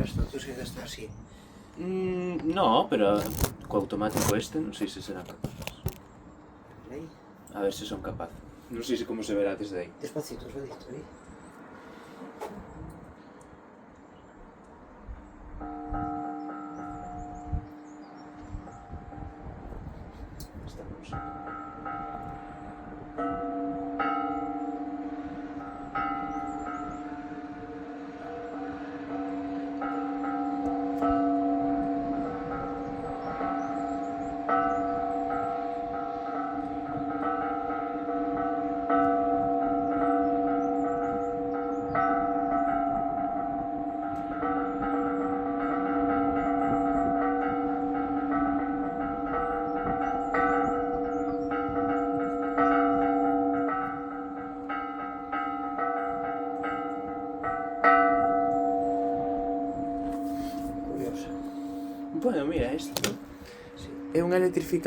esto? Tú sigues esto así. No, pero co automático este non sei se serán capaces. Ahí. A ver se son capaces. Non sei se como se verá desde aí. Despacito, suavito, ahí. Esta non sei. Curioso. Bueno, mira isto. Sí. É unha electrificación